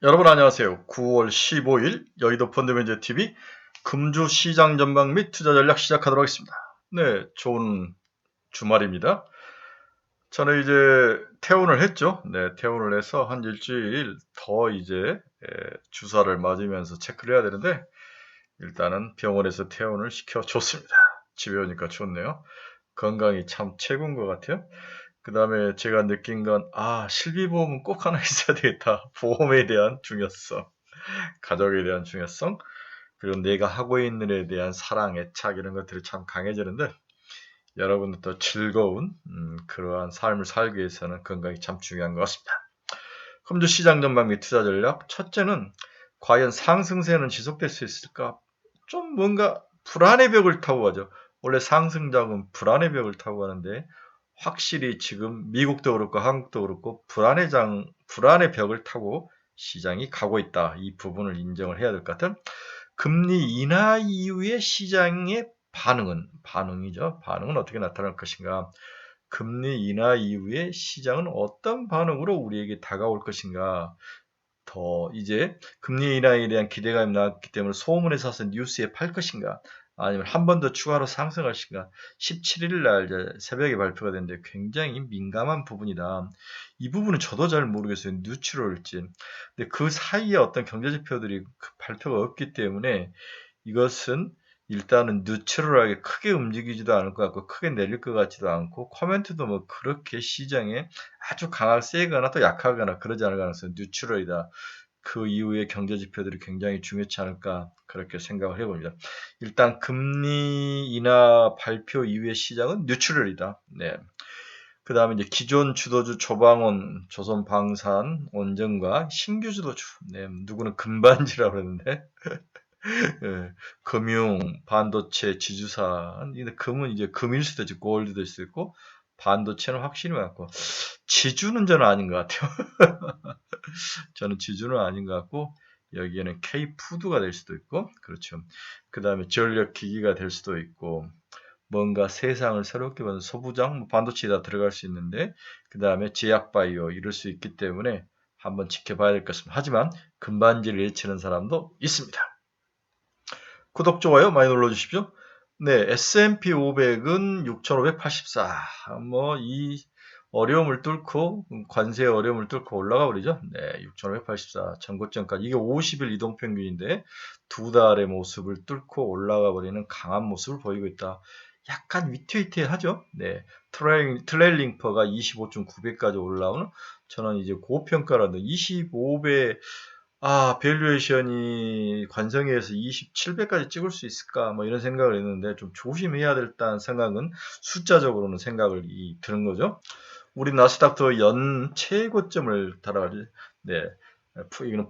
여러분 안녕하세요. 9월 15일 여의도 펀드매니저TV 금주 시장 전망 및 투자 전략 시작하도록 하겠습니다. 네, 좋은 주말입니다. 저는 이제 퇴원을 했죠. 네, 퇴원을 해서 한 일주일 더 이제 주사를 맞으면서 체크를 해야 되는데 일단은 병원에서 퇴원을 시켜줬습니다. 집에 오니까 좋네요. 건강이 참 최고인 것 같아요. 그 다음에 제가 느낀 건, 실비보험은 꼭 하나 있어야 되겠다. 보험에 대한 중요성, 가족에 대한 중요성, 그리고 내가 하고 있는 일에 대한 사랑, 애착 이런 것들이 참 강해지는데 여러분들도 즐거운 그러한 삶을 살기 위해서는 건강이 참 중요한 것 같습니다. 금주 시장 전망 및 투자 전략. 첫째는 과연 상승세는 지속될 수 있을까? 좀 뭔가 불안의 벽을 타고 가죠. 원래 상승장은 불안의 벽을 타고 가는데 확실히 지금 미국도 그렇고 한국도 그렇고 불안의 벽을 타고 시장이 가고 있다. 이 부분을 인정을 해야 될 것 같은. 금리 인하 이후의 시장의 반응이죠. 반응은 어떻게 나타날 것인가? 금리 인하 이후에 시장은 어떤 반응으로 우리에게 다가올 것인가? 더 이제 금리 인하에 대한 기대감이 나왔기 때문에 소문에 사서 뉴스에 팔 것인가? 아니면 한 번 더 추가로 상승할 것인가? 17일 날 이제 새벽에 발표가 됐는데 굉장히 민감한 부분이다. 이 부분은 저도 잘 모르겠어요. 뉴트럴일지. 근데 그 사이에 어떤 경제 지표들이 발표가 없기 때문에 이것은 일단은 뉴트럴하게 크게 움직이지도 않을 것 같고 크게 내릴 것 같지도 않고 코멘트도 뭐 그렇게 시장에 아주 강하게 세거나 또 약하거나 그러지 않을 가능성은 뉴트럴이다. 그 이후의 경제 지표들이 굉장히 중요치 않을까 그렇게 생각을 해봅니다. 일단 금리 인하 발표 이후의 시장은 뉴트럴이다. 네. 그 다음에 이제 기존 주도주 조방원, 조선방산, 원전과 신규 주도주, 네, 누구는 금반지라고 그러는데 예, 금융, 반도체, 지주사. 근데 금은 이제 금일 수도 있고, 골드도 있을 수 있고, 반도체는 확실히 많고, 지주는 저는 아닌 것 같아요. 저는 지주는 아닌 것 같고, 여기에는 K푸드가 될 수도 있고, 그렇죠. 그 다음에 전력기기가 될 수도 있고, 뭔가 세상을 새롭게 보는 소부장, 반도체에 다 들어갈 수 있는데, 그 다음에 제약바이오 이럴 수 있기 때문에 한번 지켜봐야 될 것 같습니다. 하지만 금반지를 예치는 사람도 있습니다. 구독, 좋아요 많이 눌러주십시오. 네, S&P 500은 6,584. 이 어려움을 뚫고, 관세의 어려움을 뚫고 올라가 버리죠. 네, 6,584. 전고점까지. 이게 50일 이동평균인데, 두 달의 모습을 뚫고 올라가 버리는 강한 모습을 보이고 있다. 약간 위태위태하죠? 네. 트레일링퍼가 25.9배까지 올라오는, 저는 이제 고평가라는 25배, 밸류에이션이 관성에서 27배까지 찍을 수 있을까? 뭐 이런 생각을 했는데 좀 조심해야 될다는 생각은 숫자적으로는 생각을 드는 거죠. 우리 나스닥도 연 최고점을 달아가지고, 네. 이거는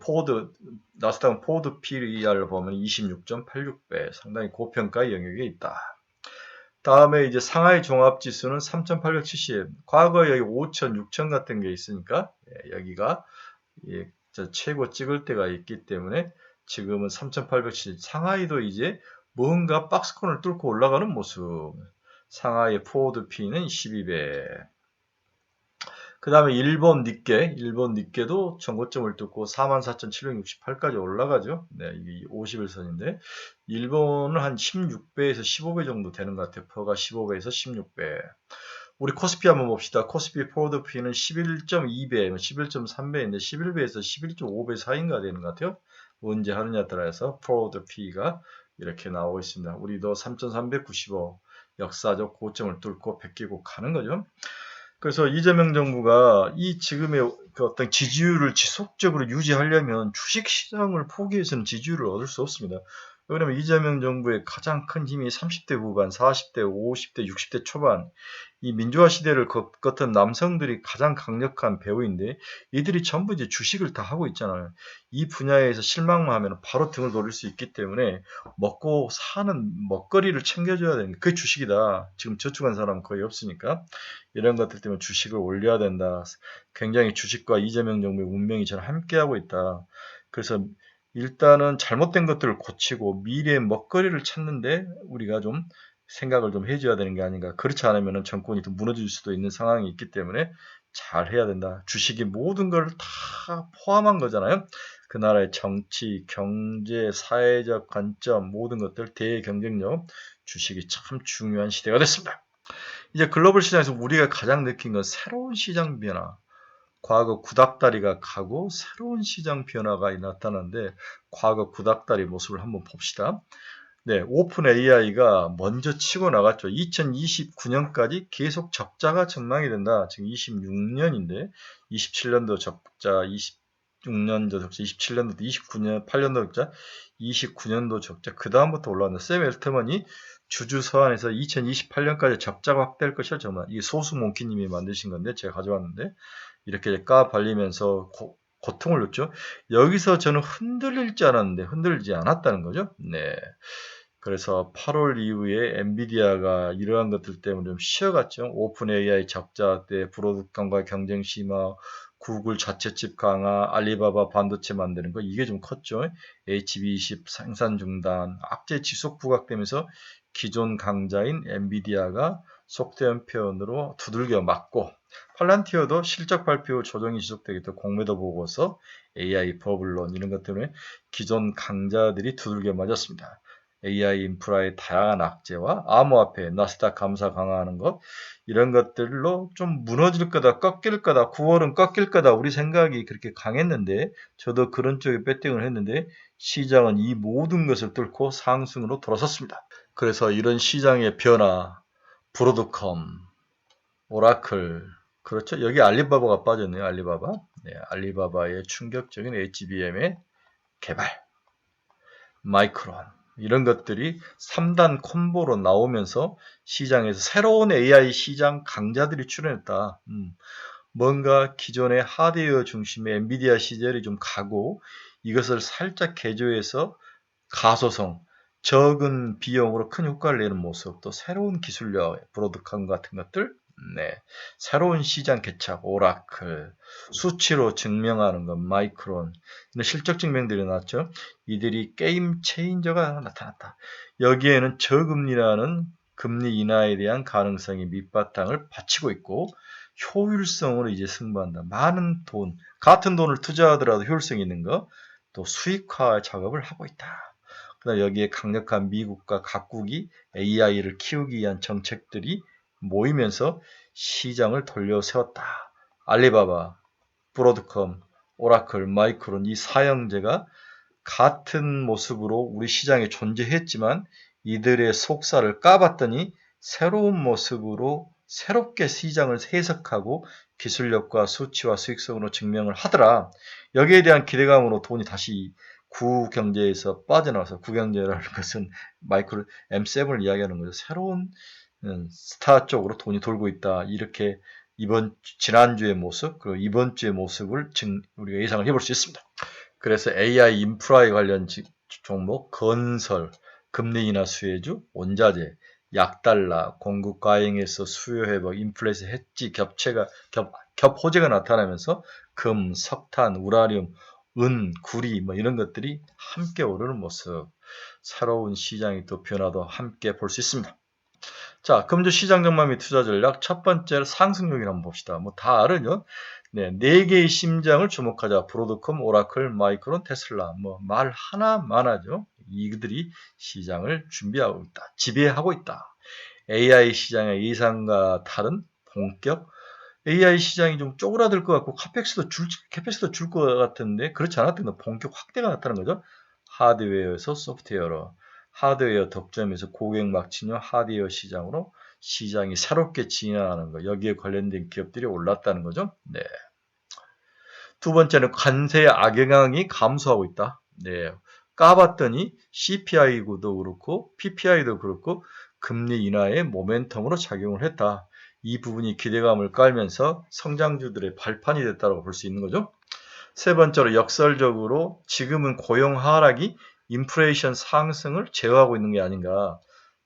나스닥은 포드 PER을 보면 26.86배, 상당히 고평가 영역에 있다. 다음에 이제 상하이 종합지수는 3,870, 과거에 여기 5,000, 6,000 같은 게 있으니까, 여기가 최고 찍을 때가 있기 때문에 지금은 3,870 상하이도 이제 뭔가 박스권을 뚫고 올라가는 모습. 상하이의 포워드 P는 12배. 그 다음에 일본 니케도 전고점을 뚫고 44,768까지 올라가죠. 네, 이게 51선인데 일본은 한 16배에서 15배 정도 되는 것 같아요. 퍼가 15배에서 16배. 우리 코스피 한번 봅시다. 코스피 포워드 P는 11.2배, 11.3배인데 11배에서 11.5배 사이인가 되는 것 같아요. 언제 하느냐에 따라서 포워드 P가 이렇게 나오고 있습니다. 우리도 3,395 역사적 고점을 뚫고 베끼고 가는 거죠. 그래서 이재명 정부가 이 지금의 그 어떤 지지율을 지속적으로 유지하려면 주식시장을 포기해서는 지지율을 얻을 수 없습니다. 왜냐하면 이재명 정부의 가장 큰 힘이 30대 후반, 40대, 50대, 60대 초반 이 민주화 시대를 겪었던 남성들이 가장 강력한 배우인데 이들이 전부 이제 주식을 다 하고 있잖아요. 이 분야에서 실망만 하면 바로 등을 돌릴 수 있기 때문에 먹고 사는 먹거리를 챙겨줘야 되는 게 그게 주식이다. 지금 저축한 사람은 거의 없으니까 이런 것들 때문에 주식을 올려야 된다. 굉장히 주식과 이재명 정부의 운명이 저는 함께하고 있다. 그래서 일단은 잘못된 것들을 고치고 미래의 먹거리를 찾는데 우리가 좀 생각을 좀 해줘야 되는 게 아닌가. 그렇지 않으면 정권이 또 무너질 수도 있는 상황이 있기 때문에 잘 해야 된다. 주식이 모든 걸 다 포함한 거잖아요. 그 나라의 정치, 경제, 사회적 관점, 모든 것들, 대경쟁력, 주식이 참 중요한 시대가 됐습니다. 이제 글로벌 시장에서 우리가 가장 느낀 건 새로운 시장 변화. 과거 구닥다리가 가고 새로운 시장 변화가 나타나는데 과거 구닥다리 모습을 한번 봅시다. 네, 오픈 AI가 먼저 치고 나갔죠. 2029년까지 계속 적자가 전망이 된다. 지금 26년인데 27년도 적자, 26년도 적자, 27년도, 29년, 8년도 적자, 29년도 적자. 그 다음부터 올라왔는데 샘 앨트먼이 주주 서한에서 2028년까지 적자가 확대할 것이라 정말 이 소수 몽키님이 만드신 건데 제가 가져왔는데 이렇게 까 발리면서 고통을 줬죠. 여기서 저는 흔들릴 줄 알았는데 흔들리지 않았다는 거죠. 네. 그래서 8월 이후에 엔비디아가 이러한 것들 때문에 좀 쉬어갔죠. 오픈 AI 적자 때 브로드컴과 경쟁 심화, 구글 자체칩 강화, 알리바바 반도체 만드는 거 이게 좀 컸죠. HB20 생산 중단, 악재 지속 부각되면서 기존 강자인 엔비디아가 속된 표현으로 두들겨 맞고 팔란티어도 실적 발표 조정이 지속되겠다. 공매도 보고서 AI 버블론 이런 것 때문에 기존 강자들이 두들겨 맞았습니다. AI 인프라의 다양한 악재와 암호화폐, 나스닥 감사 강화하는 것 이런 것들로 좀 무너질 거다, 꺾일 거다, 9월은 꺾일 거다 우리 생각이 그렇게 강했는데 저도 그런 쪽에 배팅을 했는데 시장은 이 모든 것을 뚫고 상승으로 돌아섰습니다. 그래서 이런 시장의 변화, 브로드컴, 오라클, 그렇죠. 여기 알리바바가 빠졌네요. 알리바바. 네, 알리바바의 충격적인 HBM의 개발, 마이크론 이런 것들이 3단 콤보로 나오면서 시장에서 새로운 AI 시장 강자들이 출현했다. 뭔가 기존의 하드웨어 중심의 엔비디아 시절이 좀 가고 이것을 살짝 개조해서 가소성, 적은 비용으로 큰 효과를 내는 모습, 또 새로운 기술력, 브로드컴 같은 것들, 네, 새로운 시장 개척, 오라클, 수치로 증명하는 것, 마이크론, 이런 실적 증명들이 나왔죠. 이들이 게임 체인저가 나타났다. 여기에는 저금리라는 금리 인하에 대한 가능성이 밑바탕을 받치고 있고 효율성으로 이제 승부한다. 많은 돈, 같은 돈을 투자하더라도 효율성 있는 거, 또 수익화 작업을 하고 있다. 그다음 여기에 강력한 미국과 각국이 AI를 키우기 위한 정책들이 모이면서 시장을 돌려 세웠다. 알리바바, 브로드컴, 오라클, 마이크론 이 사형제가 같은 모습으로 우리 시장에 존재했지만 이들의 속살을 까봤더니 새로운 모습으로 새롭게 시장을 해석하고 기술력과 수치와 수익성으로 증명을 하더라. 여기에 대한 기대감으로 돈이 다시 구경제에서 빠져나와서 구경제라는 것은 마이크로 M7을 이야기하는 거죠. 새로운 스타 쪽으로 돈이 돌고 있다. 이렇게 지난주의 모습, 그리고 이번 주의 모습을 우리가 예상을 해볼 수 있습니다. 그래서 AI 인프라에 관련 종목, 건설, 금리 인하 수혜주, 원자재, 약달러, 공급 과잉에서 수요 회복, 인플레이션 해지 겹호재가 나타나면서 금, 석탄, 우라늄, 은, 구리 뭐 이런 것들이 함께 오르는 모습, 새로운 시장의 또 변화도 함께 볼 수 있습니다. 자, 금주 시장 전망 및 투자 전략 첫 번째 상승률을 한번 봅시다. 뭐 다 알죠? 네, 네 개의 심장을 주목하자. 브로드컴, 오라클, 마이크론, 테슬라. 뭐 말 하나만 하죠. 이들이 시장을 준비하고 있다. 지배하고 있다. AI 시장의 예상과 다른 본격 AI 시장이 좀 쪼그라들 것 같고 캐펙스도 줄 것 같은데 그렇지 않았던 건 본격 확대가 나타나는 거죠. 하드웨어에서 소프트웨어로 하드웨어 덕점에서 고객 막친형 하드웨어 시장으로 시장이 새롭게 진화하는 거 여기에 관련된 기업들이 올랐다는 거죠. 네. 두 번째는 관세 악영향이 감소하고 있다. 네. 까봤더니 CPI도 그렇고 PPI도 그렇고 금리 인하의 모멘텀으로 작용을 했다. 이 부분이 기대감을 깔면서 성장주들의 발판이 됐다고 볼 수 있는 거죠. 세 번째로 역설적으로 지금은 고용 하락이 인플레이션 상승을 제어하고 있는 게 아닌가.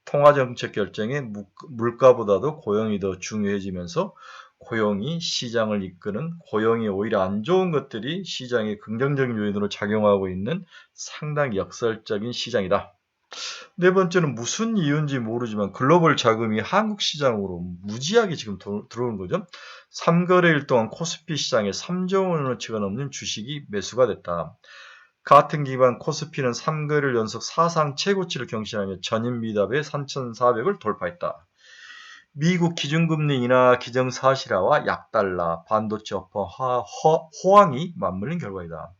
통화정책 결정에 물가보다도 고용이 더 중요해지면서 고용이 시장을 이끄는 고용이 오히려 안 좋은 것들이 시장에 긍정적인 요인으로 작용하고 있는 상당히 역설적인 시장이다. 네 번째는 무슨 이유인지 모르지만 글로벌 자금이 한국 시장으로 무지하게 지금 들어오는 거죠. 3거래일 동안 코스피 시장에 3조 원어치가 넘는 주식이 매수가 됐다. 같은 기간 코스피는 3개월 연속 사상 최고치를 경신하며 전일 미답의 3,400을 돌파했다. 미국 기준금리 인하 기정사실화와 약달러, 반도체 업황 호황이 맞물린 결과이다.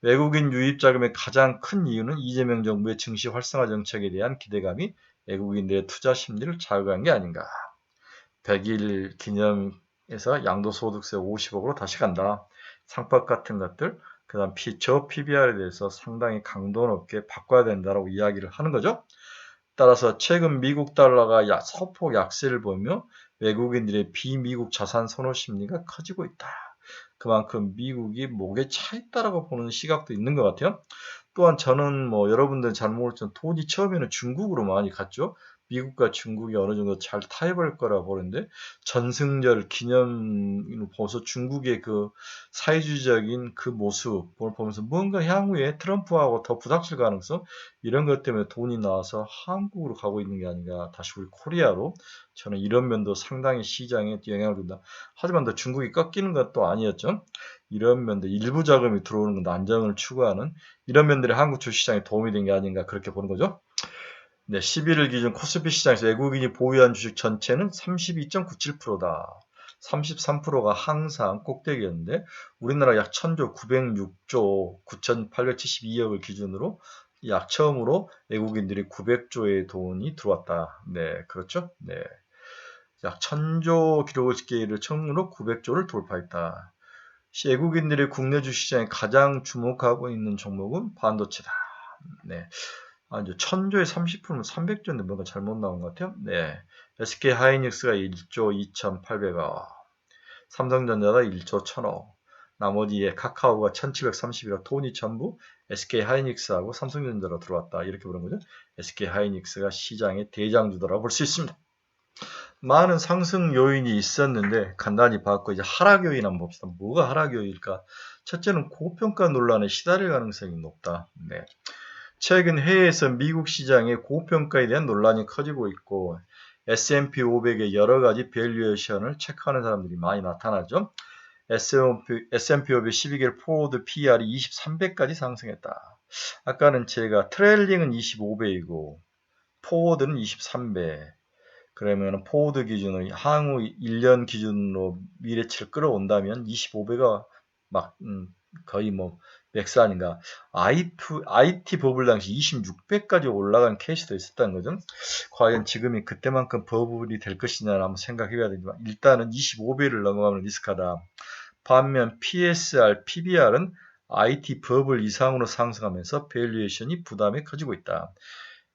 외국인 유입 자금의 가장 큰 이유는 이재명 정부의 증시 활성화 정책에 대한 기대감이 외국인들의 투자 심리를 자극한 게 아닌가. 100일 기념에서 양도소득세 50억으로 다시 간다. 상법 같은 것들, 그 다음 저 PBR에 대해서 상당히 강도 높게 바꿔야 된다라고 이야기를 하는 거죠. 따라서 최근 미국 달러가 소폭 약세를 보이며 외국인들의 비미국 자산 선호 심리가 커지고 있다. 그만큼 미국이 목에 차 있다라고 보는 시각도 있는 것 같아요. 또한 저는 여러분들 잘 모르지만 돈이 처음에는 중국으로 많이 갔죠. 미국과 중국이 어느 정도 잘 타협할 거라 보는데 전승절 기념을 보면서 중국의 그 사회주의적인 그 모습을 보면서 뭔가 향후에 트럼프하고 더 부닥칠 가능성 이런 것 때문에 돈이 나와서 한국으로 가고 있는 게 아닌가. 다시 우리 코리아로 저는 이런 면도 상당히 시장에 영향을 준다. 하지만 더 중국이 꺾이는 것도 아니었죠. 이런 면들 일부 자금이 들어오는 건 안정을 추구하는 이런 면들이 한국 주식시장에 도움이 된 게 아닌가 그렇게 보는 거죠. 네, 11일 기준 코스피 시장에서 외국인이 보유한 주식 전체는 32.97%다. 33%가 항상 꼭대기였는데 우리나라 약 1000조 906조 9,872억을 기준으로 약 처음으로 외국인들이 900조의 돈이 들어왔다. 네, 그렇죠? 네. 약 1000조 기록을 찍기를 처음으로 900조를 돌파했다. 외국인들이 국내 주식시장에 가장 주목하고 있는 종목은 반도체다. 네. 이제 1000조에 30%면 300조인데 뭔가 잘못 나온 것 같아요. 네. SK 하이닉스가 1조 2,800억. 삼성전자가 1조 1,000억. 나머지 카카오가 1,731억. 돈이 전부 SK 하이닉스하고 삼성전자로 들어왔다. 이렇게 보는 거죠. SK 하이닉스가 시장의 대장주다라고 볼 수 있습니다. 많은 상승 요인이 있었는데 간단히 봤고 이제 하락 요인 한번 봅시다. 뭐가 하락 요인일까? 첫째는 고평가 논란에 시달릴 가능성이 높다. 네. 최근 해외에서 미국 시장의 고평가에 대한 논란이 커지고 있고 S&P 500의 여러 가지 밸류에이션을 체크하는 사람들이 많이 나타나죠. S&P 500 12개월 포워드 PR이 23배까지 상승했다. 아까는 제가 트레일링은 25배이고 포워드는 23배. 그러면 포워드 기준으로 향후 1년 기준으로 미래치를 끌어온다면 25배가 막 거의 맥스 아닌가. IT 버블 당시 26배까지 올라간 케이스도 있었다는 거죠. 과연 지금이 그때만큼 버블이 될 것이냐 한번 생각해봐야 되지만 일단은 25배를 넘어가면 리스크하다. 반면 PSR, PBR은 IT 버블 이상으로 상승하면서 밸류에이션이 부담이 커지고 있다.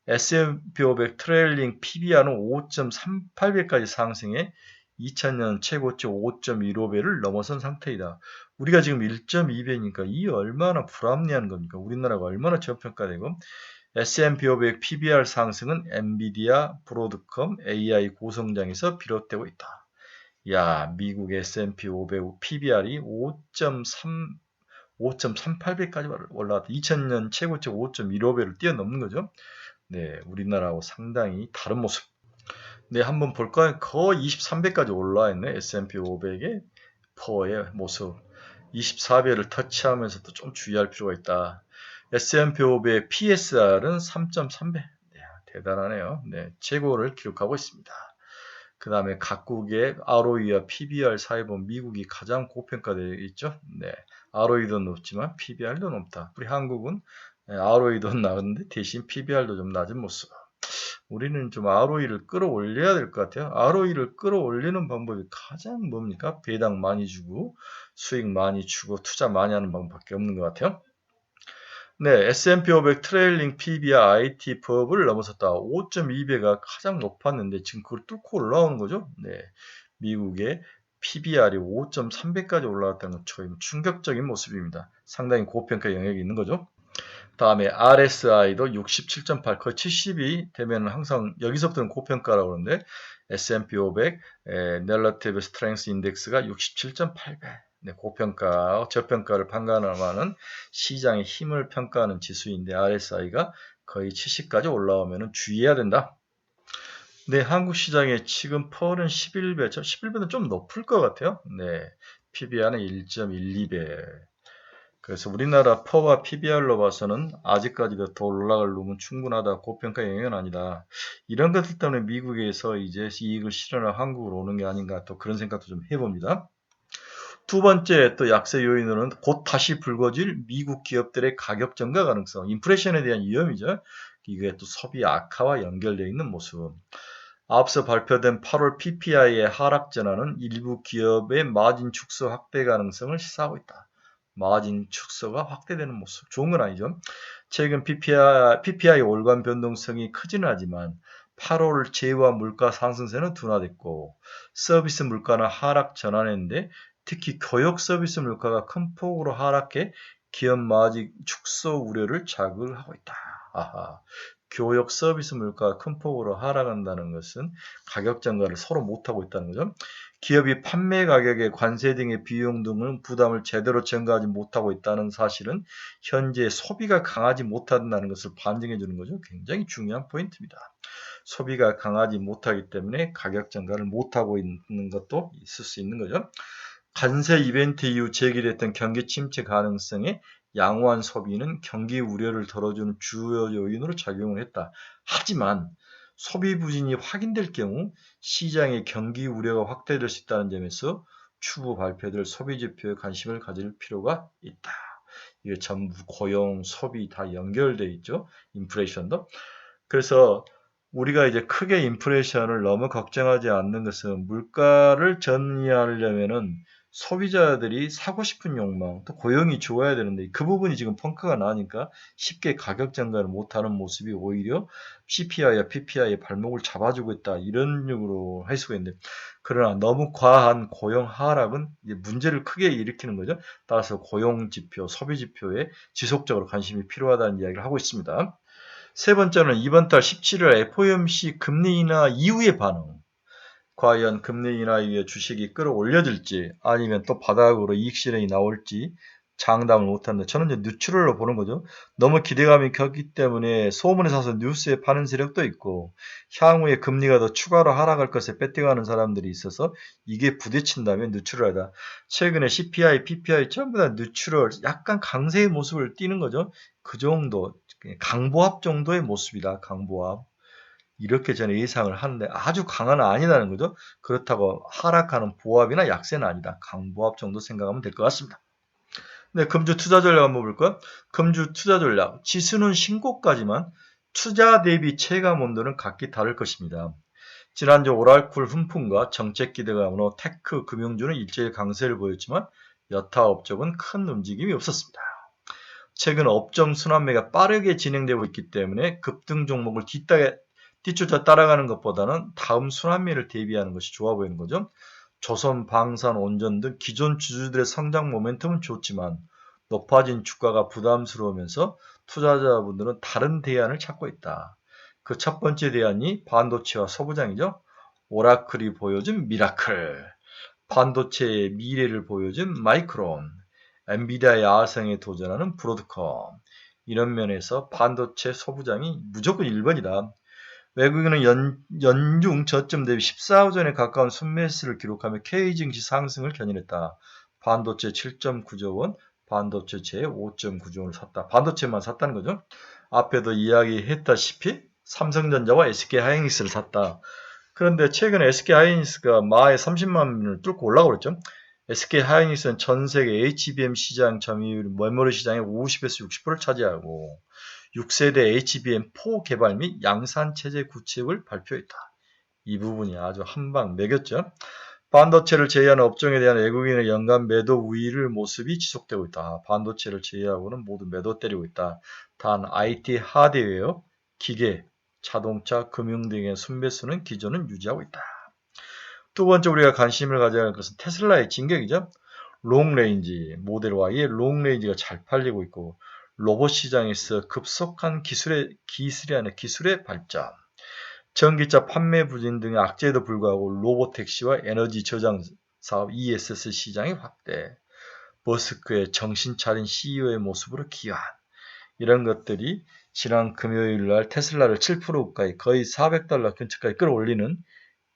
S&P 500 트레일링 PBR은 5.38배까지 상승해 2000년 최고치 5.15배를 넘어선 상태이다. 우리가 지금 1.2배니까 이 얼마나 불합리한 겁니까? 우리나라가 얼마나 저평가되고 S&P 500 PBR 상승은 엔비디아, 브로드컴, AI 고성장에서 비롯되고 있다. 야, 미국 S&P 500 PBR이 5.38배까지 올라왔다. 2000년 최고치 5.15배를 뛰어넘는 거죠. 네, 우리나라하고 상당히 다른 모습. 네, 한번 볼까요? 거의 23배까지 올라와 있네. S&P 500의 퍼의 모습. 24배를 터치하면서도 좀 주의할 필요가 있다. S&P 500 PSR은 3.3배. 네, 대단하네요. 네, 최고를 기록하고 있습니다. 그 다음에 각국의 ROE와 PBR 사이 보면 미국이 가장 고평가되어 있죠. 네, ROE도 높지만 PBR도 높다. 우리 한국은 ROE도 낮은데 대신 PBR도 좀 낮은 모습. 우리는 좀 ROE를 끌어올려야 될 것 같아요. ROE를 끌어올리는 방법이 가장 뭡니까? 배당 많이 주고 수익 많이 주고 투자 많이 하는 방법밖에 없는 것 같아요. 네, S&P 500 트레일링 PBR IT 버블을 넘어섰다. 5.2배가 가장 높았는데 지금 그걸 뚫고 올라오는 거죠. 네, 미국의 PBR이 5.3배까지 올라왔다는 건 거의 충격적인 모습입니다. 상당히 고평가 영역이 있는 거죠. 다음에 RSI도 67.8, 거의 70이 되면 항상 여기서부터는 고평가라고 그러는데 S&P 500 Relative Strength Index가 67.8배. 네, 고평가, 저평가를 판가름하는 시장의 힘을 평가하는 지수인데 RSI가 거의 70까지 올라오면 주의해야 된다. 네, 한국 시장에 지금 펄은 11배죠. 11배는 좀 높을 것 같아요. 네, PBR은 1.12배. 그래서 우리나라 퍼와 PBR로 봐서는 아직까지도 더 올라갈 룸은 충분하다. 고평가 영역은 아니다. 이런 것들 때문에 미국에서 이제 이익을 실현하러 한국으로 오는 게 아닌가 또 그런 생각도 좀 해봅니다. 두 번째 또 약세 요인으로는 곧 다시 불거질 미국 기업들의 가격 증가 가능성, 인플레이션에 대한 위험이죠. 이게 또 소비 악화와 연결되어 있는 모습. 앞서 발표된 8월 PPI의 하락 전환은 일부 기업의 마진 축소 확대 가능성을 시사하고 있다. 마진 축소가 확대되는 모습. 좋은 건 아니죠. 최근 PPI 월간 변동성이 크지는 하지만 8월 재와 물가 상승세는 둔화됐고 서비스 물가는 하락 전환했는데 특히 교육 서비스 물가가 큰 폭으로 하락해 기업 마진 축소 우려를 자극하고 있다. 아하. 교육 서비스 물가가 큰 폭으로 하락한다는 것은 가격 전가를 서로 못하고 있다는 거죠. 기업이 판매 가격에 관세 등의 비용 등을 부담을 제대로 전가하지 못하고 있다는 사실은 현재 소비가 강하지 못한다는 것을 반증해 주는 거죠. 굉장히 중요한 포인트입니다. 소비가 강하지 못하기 때문에 가격 전가를 못하고 있는 것도 있을 수 있는 거죠. 관세 이벤트 이후 제기됐던 경기 침체 가능성에 양호한 소비는 경기 우려를 덜어주는 주요 요인으로 작용을 했다. 하지만 소비 부진이 확인될 경우 시장의 경기 우려가 확대될 수 있다는 점에서 추후 발표될 소비 지표에 관심을 가질 필요가 있다. 이게 전부 고용, 소비 다 연결돼 있죠. 인플레이션도. 그래서 우리가 이제 크게 인플레이션을 너무 걱정하지 않는 것은 물가를 전이하려면은 소비자들이 사고 싶은 욕망, 또 고용이 좋아야 되는데 그 부분이 지금 펑크가 나니까 쉽게 가격 전가를 못하는 모습이 오히려 CPI와 PPI의 발목을 잡아주고 있다. 이런 식으로 할 수가 있는데 그러나 너무 과한 고용 하락은 이제 문제를 크게 일으키는 거죠. 따라서 고용 지표, 소비 지표에 지속적으로 관심이 필요하다는 이야기를 하고 있습니다. 세 번째는 이번 달 17일 FOMC 금리 인하 이후의 반응. 과연 금리 인하 이후에 주식이 끌어올려질지 아니면 또 바닥으로 이익 실현이 나올지 장담을 못하는데 저는 이제 뉴트럴로 보는 거죠. 너무 기대감이 컸기 때문에 소문에 사서 뉴스에 파는 세력도 있고 향후에 금리가 더 추가로 하락할 것에 배팅하는 사람들이 있어서 이게 부딪힌다면 뉴트럴하다. 최근에 CPI, PPI 전부 다 뉴트럴 약간 강세의 모습을 띠는 거죠. 그 정도 강보합 정도의 모습이다. 강보합. 이렇게 저는 예상을 하는데 아주 강한 아니라는 거죠. 그렇다고 하락하는 보합이나 약세는 아니다. 강보합 정도 생각하면 될 것 같습니다. 네, 금주 투자 전략 한번 볼까요? 금주 투자 전략. 지수는 신고까지만 투자 대비 체감 온도는 각기 다를 것입니다. 지난주 오라클 훈풍과 정책 기대감으로 테크 금융주는 일제히 강세를 보였지만 여타 업종은 큰 움직임이 없었습니다. 최근 업종 순환매가 빠르게 진행되고 있기 때문에 급등 종목을 뒤쫓아 따라가는 것보다는 다음 순환매를 대비하는 것이 좋아 보이는 거죠. 조선, 방산, 온전 등 기존 주주들의 성장 모멘텀은 좋지만 높아진 주가가 부담스러우면서 투자자분들은 다른 대안을 찾고 있다. 그 첫 번째 대안이 반도체와 소부장이죠. 오라클이 보여준 미라클, 반도체의 미래를 보여준 마이크론, 엔비디아의 야성에 도전하는 브로드컴. 이런 면에서 반도체 소부장이 무조건 1번이다. 외국인은 연중 저점 대비 14호 전에 가까운 순매수를 기록하며 K증시 상승을 견인했다. 반도체 7.9조 원, 반도체 제 5.9조 원을 샀다. 반도체만 샀다는 거죠. 앞에도 이야기했다시피 삼성전자와 SK하이닉스를 샀다. 그런데 최근에 SK하이닉스가 마의 30만원을 뚫고 올라가고 있죠. SK하이닉스는 전 세계 HBM 시장 점유율 메모리 시장의 50에서 60%를 차지하고 6세대 HBM4 개발 및 양산 체제 구축을 발표했다. 이 부분이 아주 한방 매겼죠. 반도체를 제외하는 업종에 대한 외국인의 연간 매도 우위를 모습이 지속되고 있다. 반도체를 제외하고는 모두 매도 때리고 있다. 단 IT 하드웨어, 기계, 자동차, 금융 등의 순매수는 기존은 유지하고 있다. 두 번째 우리가 관심을 가져야 할 것은 테슬라의 진격이죠. 롱레인지, 모델 Y의 롱레인지가 잘 팔리고 있고 로봇 시장에서 급속한 기술의 발전, 전기차 판매 부진 등의 악재에도 불구하고 로봇 택시와 에너지 저장 사업 ESS 시장의 확대, 머스크의 정신 차린 CEO의 모습으로 기여한 이런 것들이 지난 금요일 날 테슬라를 7% 가까이 거의 $400 근처까지 끌어올리는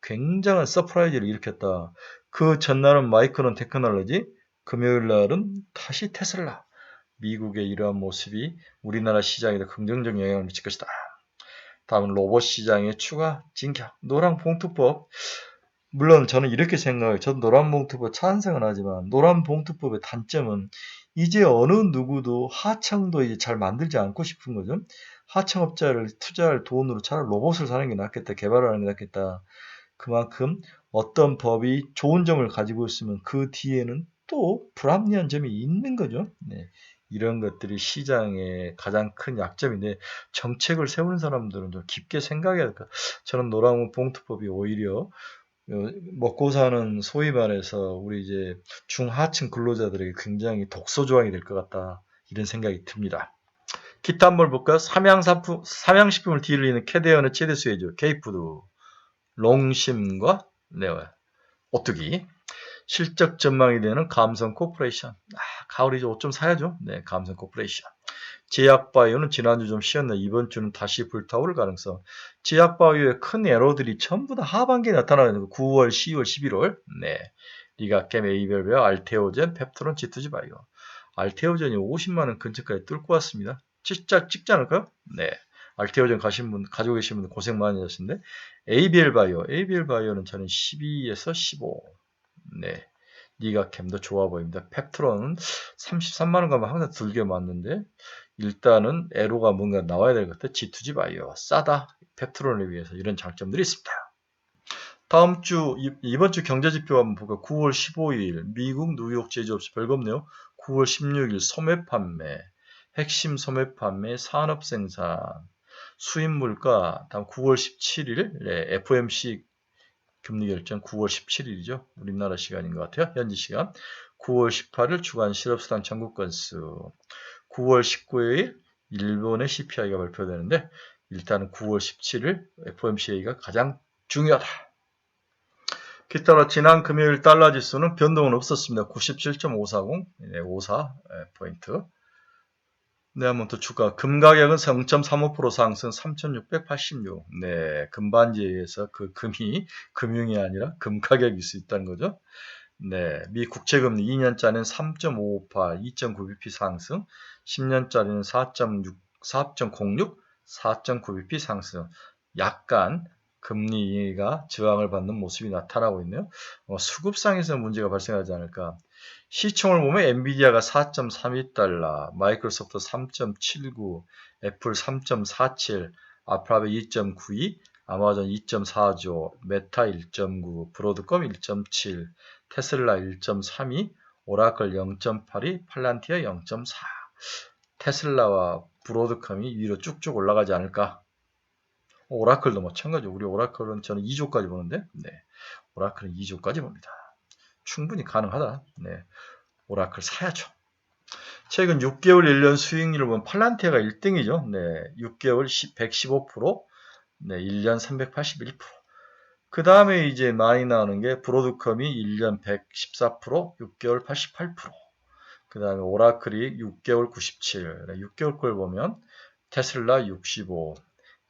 굉장한 서프라이즈를 일으켰다. 그 전날은 마이크론 테크놀로지, 금요일 날은 다시 테슬라. 미국의 이러한 모습이 우리나라 시장에도 긍정적 영향을 미칠 것이다. 다음은 로봇 시장의 추가 진격. 노란봉투법. 물론 저는 이렇게 생각해요. 저도 노란봉투법 찬성은 하지만 노란봉투법의 단점은 이제 어느 누구도 하청도 이제 잘 만들지 않고 싶은 거죠. 하청업자를 투자할 돈으로 차라리 로봇을 사는 게 낫겠다. 개발하는 게 낫겠다. 그만큼 어떤 법이 좋은 점을 가지고 있으면 그 뒤에는 또 불합리한 점이 있는 거죠. 네. 이런 것들이 시장의 가장 큰 약점인데 정책을 세우는 사람들은 좀 깊게 생각해야 될까. 저는 노란봉투법이 오히려 먹고 사는 소위 말해서 우리 이제 중하층 근로자들에게 굉장히 독소 조항이 될 것 같다. 이런 생각이 듭니다. 기타 한번 볼까요? 삼양식품을 딜리는 캐대언의 최대 수혜주 K푸드, 롱심과 오뚜기, 실적 전망이 되는 감성 코퍼레이션. 가을이제 옷 좀 사야죠. 네, 감성 코퍼레이션. 제약바이오는 지난주 좀 쉬었는데 이번 주는 다시 불타오를 가능성. 제약바이오의 큰 에러들이 전부 다 하반기에 나타나는 9월, 10월, 11월. 네, 리가캠, 에이벨베어, 알테오젠, 펩트론, 지투지바이오. 알테오젠이 50만 원 근처까지 뚫고 왔습니다. 진짜 찍지 않을까요? 네. 알테오젠 가지고 계신 분들 고생 많이 하셨는데, ABL바이오는 저는 12에서 15. 네. 리가캠도 좋아 보입니다. 펩트론은 33만원 가면 항상 들게 맞는데, 일단은 에로가 뭔가 나와야 될 것 같아. G2G 바이오. 싸다. 펩트론에 비해서 이런 장점들이 있습니다. 다음 주, 이번 주 경제지표 한번 볼까요? 9월 15일, 미국 뉴욕 제조업체 별거 없네요. 9월 16일 소매 판매, 핵심 소매 판매, 산업 생산, 수입 물가, 다음 9월 17일, FOMC 금리 결정 9월 17일이죠. 우리나라 시간인 것 같아요. 현지 시간. 9월 18일 주간 실업수당 청구 건수. 9월 19일 일본의 CPI가 발표되는데 일단은 9월 17일 FOMC가 가장 중요하다. 기타로 지난 금요일 달러 지수는 변동은 없었습니다. 97.540, 54 포인트. 네, 한번 더 추가. 금 가격은 0.35% 상승 3,686. 네, 금반지에 의해서 그 금이 금융이 아니라 금 가격일 수 있다는 거죠. 네, 미 국채금리 2년짜리는 3.558, 2.9bp 상승, 10년짜리는 4.06, 4.9bp 상승. 약간 금리가 저항을 받는 모습이 나타나고 있네요. 수급상에서 문제가 발생하지 않을까. 시총을 보면 엔비디아가 4.32달러, 마이크로소프트 3.79, 애플 3.47, 알파벳 2.92, 아마존 2.4조, 메타 1.9, 브로드컴 1.7, 테슬라 1.32, 오라클 0.82, 팔란티아 0.4. 테슬라와 브로드컴이 위로 쭉쭉 올라가지 않을까. 오라클도 마찬가지죠. 우리 오라클은 저는 2조까지 보는데, 네, 오라클은 2조까지 봅니다. 충분히 가능하다. 네, 오라클 사야죠. 최근 6개월 1년 수익률을 보면 팔란티아가 1등이죠. 네, 6개월 115%, 네, 1년 381%. 그 다음에 이제 많이 나오는 게 브로드컴이 1년 114%, 6개월 88%. 그 다음에 오라클이 6개월 97. 6개월 걸 보면 테슬라 65,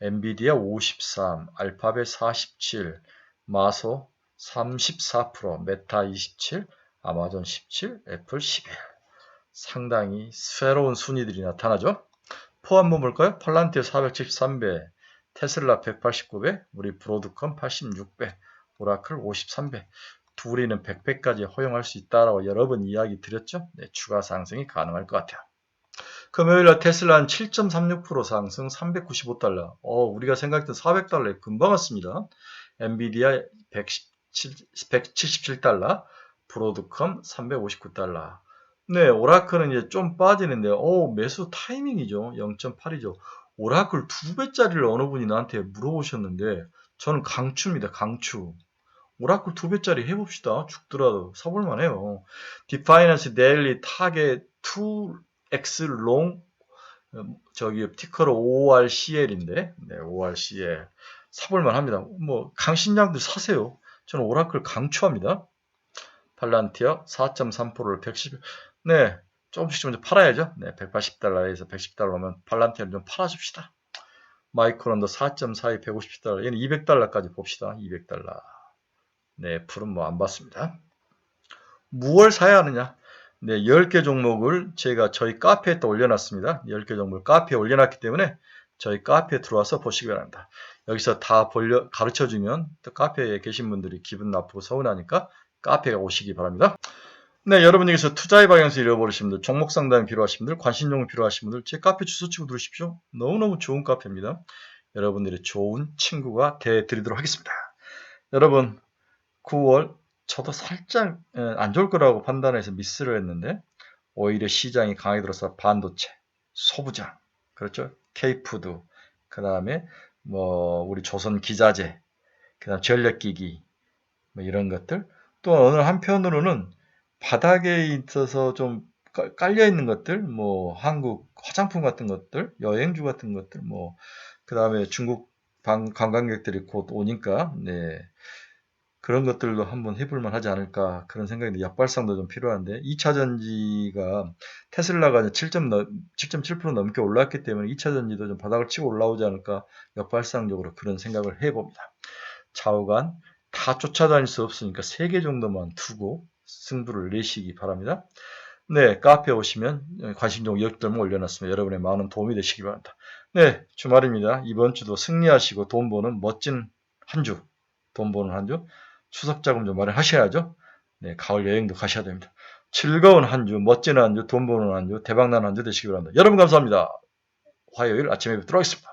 엔비디아 53, 알파벳 47, 마소 34%, 메타 27, 아마존 17, 애플 11. 상당히 새로운 순위들이 나타나죠. 포 한번 볼까요? 팔란티아 473배, 테슬라 189배, 우리 브로드컴 86배, 오라클 53배. 둘이는 100배까지 허용할 수 있다라고 여러 번 이야기 드렸죠. 네, 추가 상승이 가능할 것 같아요. 금요일날 테슬라는 7.36% 상승 395달러. 우리가 생각했던 400달러에 금방 왔습니다. 엔비디아 177달러, 브로드컴 359달러. 네, 오라클은 이제 좀 빠지는데, 매수 타이밍이죠. 0.8이죠. 오라클 2배짜리를 어느 분이 나한테 물어보셨는데, 저는 강추입니다. 강추. 오라클 2배짜리 해봅시다. 죽더라도 사볼만 해요. 디파이낸스 데일리 타겟 2X 롱, 저기 티커로 ORCL인데, 네, ORCL. 사볼만 합니다. 뭐, 강신장들 사세요. 저는 오라클 강추합니다. 팔란티어 4.3%를 110, 네, 조금씩 좀 팔아야죠. 네, 180달러에서 110달러면 팔란티어를 좀 팔아줍시다. 마이크론도 4.42, 150달러, 얘는 200달러까지 봅시다. 200달러. 네, 풀은 뭐 안 받습니다. 무얼 사야 하느냐? 네, 10개 종목을 제가 저희 카페에 또 올려놨습니다. 10개 종목을 카페에 올려놨기 때문에 저희 카페에 들어와서 보시기 바랍니다. 여기서 다 가르쳐주면 또 카페에 계신 분들이 기분 나쁘고 서운하니까 카페에 오시기 바랍니다. 네, 여러분 여기서 투자의 방향을 잃어버리신 분들, 종목 상담이 필요하신 분들, 관심 종목 필요하신 분들 제 카페 주소 치고 들으십시오. 너무너무 좋은 카페입니다. 여러분들의 좋은 친구가 되드리도록 하겠습니다. 여러분 9월 저도 살짝 안 좋을 거라고 판단해서 미스를 했는데 오히려 시장이 강하게 들어서 반도체, 소부장, 그렇죠? K푸드, 그 다음에 뭐 우리 조선 기자재, 그 다음 전력기기 뭐 이런 것들 또 어느 한편으로는 바닥에 있어서 좀 깔려 있는 것들, 뭐 한국 화장품 같은 것들, 여행주 같은 것들, 뭐 그 다음에 중국 관광객들이 곧 오니까 네. 그런 것들도 한번 해볼만 하지 않을까 그런 생각인데 역발상도 좀 필요한데 2차 전지가 테슬라가 7.7% 넘게 올랐기 때문에 2차 전지도 좀 바닥을 치고 올라오지 않을까 역발상적으로 그런 생각을 해봅니다. 좌우간 다 쫓아다닐 수 없으니까 3개 정도만 두고 승부를 내시기 바랍니다. 네, 카페에 오시면 관심 종목 10개만 올려놨습니다. 여러분의 많은 도움이 되시기 바랍니다. 네, 주말입니다. 이번 주도 승리하시고 돈 버는 멋진 한 주, 돈 버는 한 주, 추석 자금 좀 마련하셔야죠. 네, 가을 여행도 가셔야 됩니다. 즐거운 한 주, 멋진 한 주, 돈 버는 한 주, 대박나는 한 주 되시기 바랍니다. 여러분 감사합니다. 화요일 아침에 뵙도록 하겠습니다.